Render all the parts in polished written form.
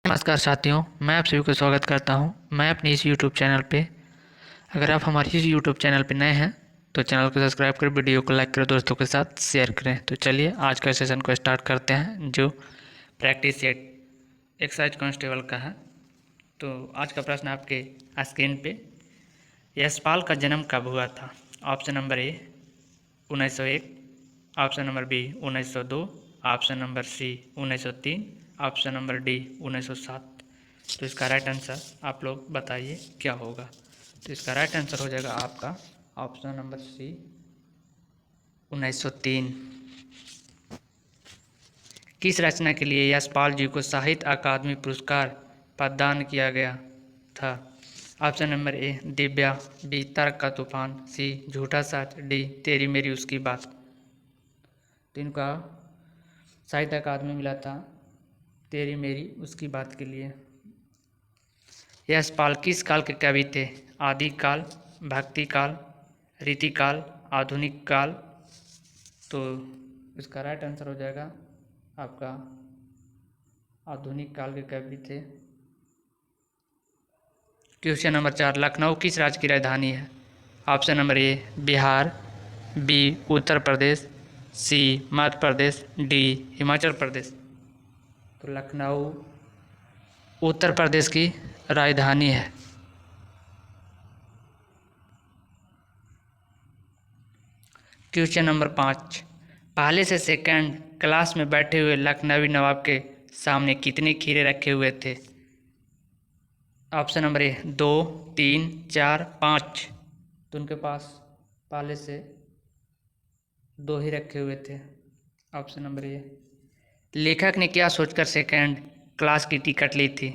नमस्कार साथियों, मैं आप सभी को स्वागत करता हूं। मैं अपने इस यूट्यूब चैनल पे। अगर आप हमारे इस यूट्यूब चैनल पे नए हैं तो चैनल को सब्सक्राइब कर वीडियो को लाइक करें, दोस्तों के साथ शेयर करें। तो चलिए आज का सेशन को स्टार्ट करते हैं, जो प्रैक्टिस सेट एक्सरसाइज कांस्टेबल का है। तो आज का प्रश्न आपके स्क्रीन पे, यशपाल का जन्म कब हुआ था? Option number A 1901, option number B 1902, option number C 1903, option number D 1907। तो इसका राइट आंसर आप लोग बताइए क्या होगा। तो इसका राइट आंसर हो जाएगा आपका ऑप्शन नंबर सी 1903। किस रचना के लिए यशपाल जी को साहित्य अकादमी पुरस्कार प्रदान किया गया था? Option number A Divya, B तर्क का तूफान, सी झूठा सच, डी तेरी मेरी उसकी बात। तो इनका साहित्य अकादमी मिला था तेरी मेरी उसकी बात के लिए। यशपाल किस काल के कवि थे? आदि काल, भक्ति काल, रीतिकाल, आधुनिक काल। तो इसका राइट आंसर हो जाएगा आपका आधुनिक काल के कवि थे। क्वेश्चन नंबर 4, लखनऊ किस राज्य की राजधानी है? Option number A Bihar, B Uttar Pradesh, C Madhya Pradesh, D Himachal Pradesh. तो लखनऊ उत्तर प्रदेश की राजधानी है। क्वेश्चन नंबर 5, पहले से सेकंड क्लास में बैठे हुए लखनवी नवाब के सामने कितने खीरे रखे हुए थे? ऑप्शन नंबर ए 2, 3, 4, 5। तो उनके पास पहले से 2 ही रखे हुए थे। ऑप्शन नंबर ए। लेखक ने क्या सोचकर सेकंड क्लास की टिकट ली थी?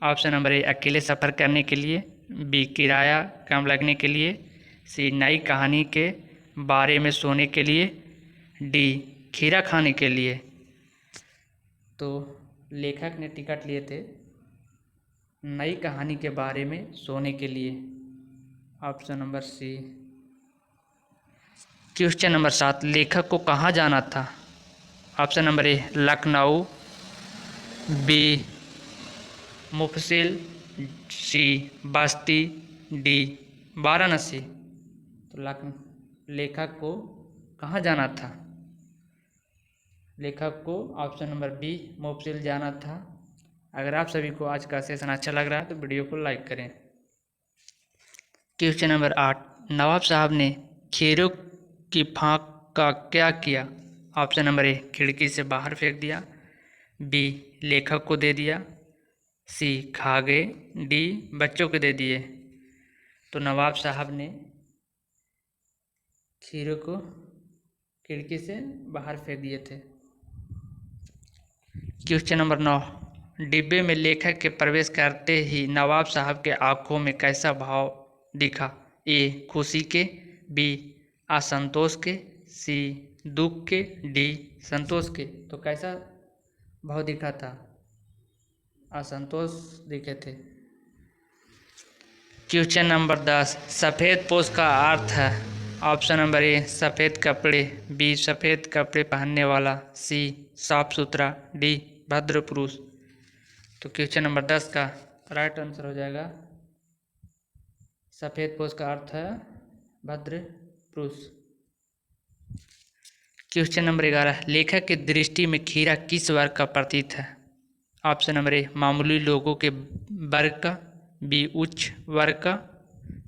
ऑप्शन नंबर ए अकेले सफ़र करने के लिए, बी किराया कम लगने के लिए, सी नई कहानी के बारे में सोने के लिए, डी खीरा खाने के लिए। तो लेखक ने टिकट लिए थे नई कहानी के बारे में सोने के लिए। Option number C. Question number 7, लेखक को कहाँ जाना था? Option number A Lucknow, B मुफस्सिल, सी बस्ती, डी वाराणसी। तो लेखक को कहाँ जाना था? लेखक को ऑप्शन नंबर बी मुफस्सिल जाना था। अगर आप सभी को आज का सेशन अच्छा लग रहा है तो वीडियो को लाइक करें। क्वेश्चन नंबर 8, नवाब साहब ने खीरों की फांक का क्या किया? ऑप्शन नंबर ए खिड़की से बाहर फेंक दिया, बी लेखक को दे दिया, सी खा गए, डी बच्चों को दे दिए। तो नवाब साहब ने खीरों को खिड़की से बाहर फेंक दिए थे। क्वेश्चन नंबर 9, डिब्बे में लेखक के प्रवेश करते ही नवाब साहब के आंखों में कैसा भाव दिखा? ए खुशी के, बी असंतोष के, सी दुख के, डी संतोष के। तो कैसा भाव दिखा था? असंतोष दिखे थे। क्वेश्चन नंबर 10, सफ़ेद पोश का अर्थ है? ऑप्शन नंबर ए सफ़ेद कपड़े, बी सफ़ेद कपड़े पहनने वाला, सी साफ सुथरा, डी भद्र पुरुष। तो क्वेश्चन नंबर 10 का राइट आंसर हो जाएगा सफ़ेद पोश का अर्थ है भद्र पुरुष। क्वेश्चन नंबर 11, लेखक की दृष्टि में खीरा किस वर्ग का प्रतीक है? ऑप्शन नंबर ए मामूली लोगों के वर्ग का, बी उच्च वर्ग का,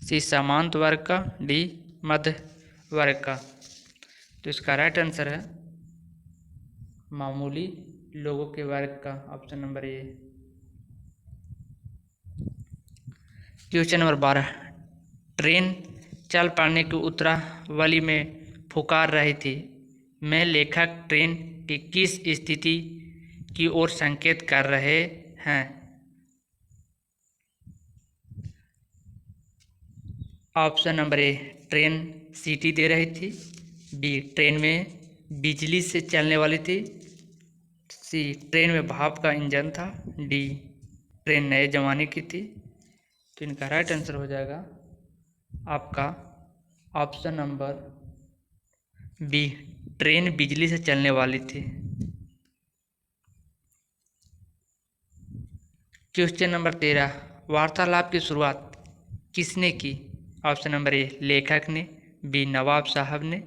सी सामंत वर्ग का, डी मध्य वर्ग का। तो इसका राइट आंसर है मामूली लोगों के वर्ग का, ऑप्शन नंबर ए। क्वेश्चन नंबर 12, ट्रेन चल पड़ने की उत्तरावली में पुकार रही थी में लेखक ट्रेन की किस स्थिति की ओर संकेत कर रहे हैं? ऑप्शन नंबर ए ट्रेन सीटी दे रही थी, बी ट्रेन में बिजली से चलने वाली थी, सी ट्रेन में भाप का इंजन था, डी ट्रेन नए जमाने की थी। तो इनका राइट आंसर हो जाएगा आपका ऑप्शन नंबर बी ट्रेन बिजली से चलने वाली थी। क्वेश्चन नंबर 13, वार्तालाप की शुरुआत किसने की? ऑप्शन नंबर ए लेखक ने, बी नवाब साहब ने,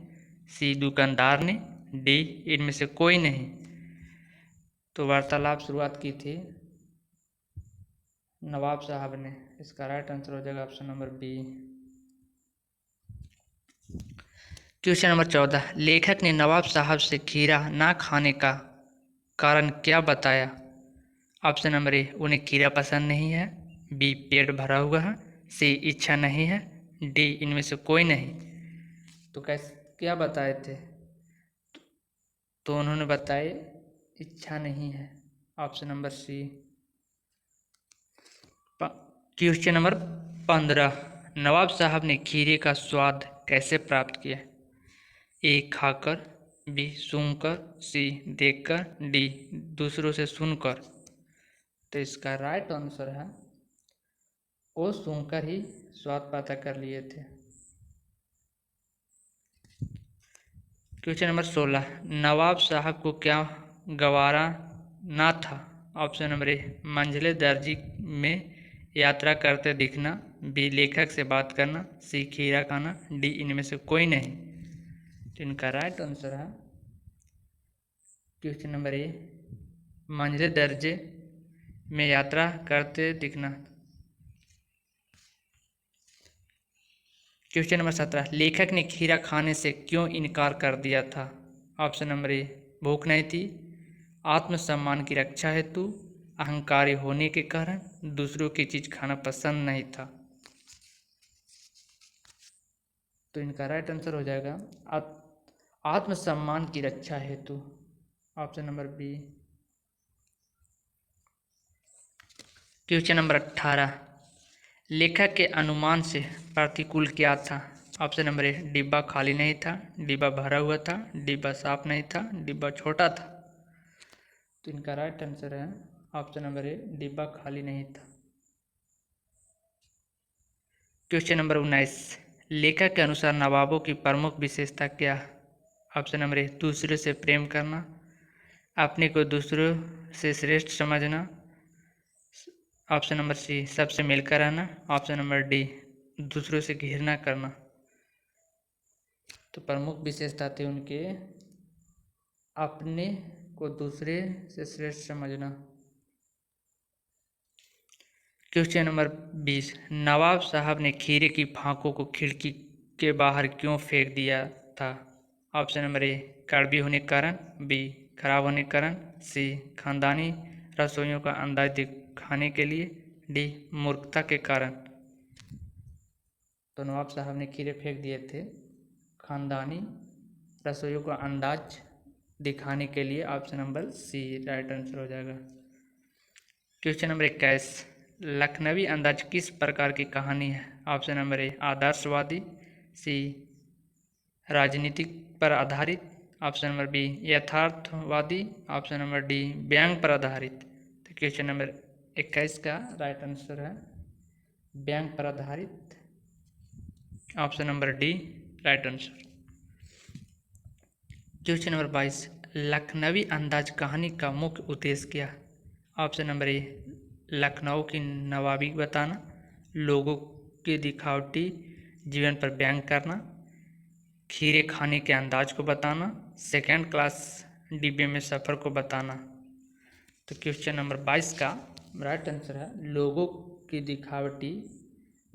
सी दुकानदार ने, डी इनमें से कोई नहीं। तो वार्तालाप शुरुआत की थी नवाब साहब ने। इसका राइट आंसर हो जाएगा option number B. Question number 14, लेखक ने नवाब साहब से खीरा ना खाने का कारण क्या बताया? ऑप्शन नंबर ए उन्हें खीरा पसंद नहीं है, बी पेट भरा हुआ है, सी इच्छा नहीं है, डी इनमें से कोई नहीं। तो क्या बताए थे? तो उन्होंने बताए इच्छा नहीं है, option number C. Question number 15, नवाब साहब ने खीरे का स्वाद कैसे प्राप्त किया? ए खाकर, बी सूंघकर, सी देखकर, डी दूसरों से सुनकर। तो इसका राइट आंसर है वो सूंघकर ही स्वाद पता कर लिए थे। क्वेश्चन नंबर 16, नवाब साहब को क्या गवारा ना था? ऑप्शन नंबर ए मंझले दर्जी में यात्रा करते दिखना, बी लेखक से बात करना, सी खीरा खाना, डी इनमें से कोई नहीं। तो इनका राइट आंसर है क्वेश्चन नंबर ए मंझले दर्जे में यात्रा करते दिखना। क्वेश्चन नंबर 17, लेखक ने खीरा खाने से क्यों इनकार कर दिया था? ऑप्शन नंबर ए भूख नहीं थी, आत्मसम्मान की रक्षा हेतु, अहंकारी होने के कारण, दूसरों की चीज खाना पसंद नहीं था। तो इनका राइट आंसर हो जाएगा आत्मसम्मान की रक्षा हेतु, option number B. Question number 18, लेखक के अनुमान से प्रतिकूल क्या था? ऑप्शन नंबर ए डिब्बा खाली नहीं था, डिब्बा भरा हुआ था, डिब्बा साफ नहीं था, डिब्बा छोटा था। तो इनका राइट आंसर है ऑप्शन नंबर ए डिब्बा खाली नहीं था। क्वेश्चन नंबर 19, लेखक के अनुसार नवाबों की प्रमुख विशेषता क्या? ऑप्शन नंबर ए दूसरे से प्रेम करना, अपने को दूसरों से श्रेष्ठ समझना, ऑप्शन नंबर सी सबसे मिलकर रहना, ऑप्शन नंबर डी दूसरों से घृणा करना। तो प्रमुख विशेषता थी उनके अपने को दूसरे से श्रेष्ठ समझना। क्वेश्चन नंबर 20, नवाब साहब ने खीरे की फांकों को खिड़की के बाहर क्यों फेंक दिया था? ऑप्शन नंबर ए कड़वी होने के कारण, बी खराब होने के कारण, सी खानदानी रसोइयों का अंदाज दिखाने के लिए, डी मूर्खता के कारण। तो नवाब साहब ने खीरे फेंक दिए थे खानदानी रसोइयों का अंदाज दिखाने के लिए, option number C right answer हो जाएगा। क्वेश्चन नंबर 21, लखनवी अंदाज किस प्रकार की कहानी है? ऑप्शन नंबर ए आदर्शवादी, सी राजनीतिक पर आधारित, ऑप्शन नंबर बी यथार्थवादी, ऑप्शन नंबर डी व्यंग पर आधारित। तो क्वेश्चन नंबर 21 का राइट आंसर है व्यंग पर आधारित, option number D right answer. Question number 22, लखनवी अंदाज कहानी का मुख्य उद्देश्य क्या? ऑप्शन नंबर ए लखनऊ की नवाबी बताना, लोगों के दिखावटी जीवन पर व्यंग करना, खीरे खाने के अंदाज को बताना, सेकेंड क्लास डिब्बे में सफ़र को बताना। तो क्वेश्चन नंबर 22 का राइट आंसर है लोगों की दिखावटी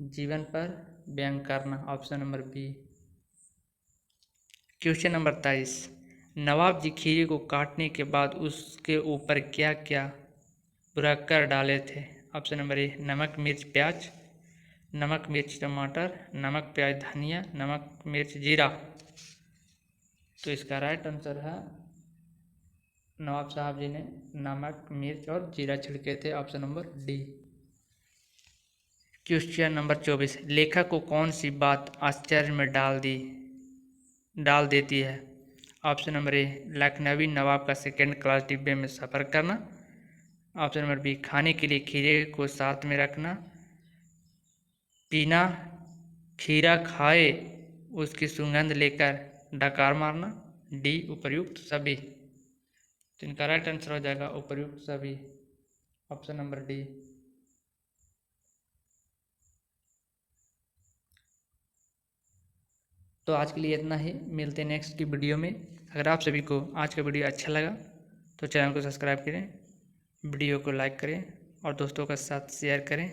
जीवन पर व्यंग करना, option number B. Question number 23, नवाब जी खीरे को काटने के बाद उसके ऊपर क्या क्या बुरकर डाले थे? ऑप्शन नंबर ए नमक मिर्च प्याज, नमक मिर्च टमाटर, नमक प्याज धनिया, नमक मिर्च जीरा। तो इसका राइट आंसर है नवाब साहब जी ने नमक मिर्च और जीरा छिड़के थे, option number D. Question number 24, लेखक को कौन सी बात आश्चर्य में डाल देती है? ऑप्शन नंबर ए लखनवी नवाब का सेकेंड क्लास डिब्बे में सफ़र करना, ऑप्शन नंबर बी खाने के लिए खीरे को साथ में रखना, बिना खीरा खाए उसकी सुगंध लेकर डकार मारना, डी उपर्युक्त सभी। तो इनका राइट आंसर हो जाएगा उपर्युक्त सभी, ऑप्शन नंबर डी। तो आज के लिए इतना ही, मिलते हैं नेक्स्ट की वीडियो में। अगर आप सभी को आज का वीडियो अच्छा लगा तो चैनल को सब्सक्राइब करें, वीडियो को लाइक करें और दोस्तों के साथ शेयर करें।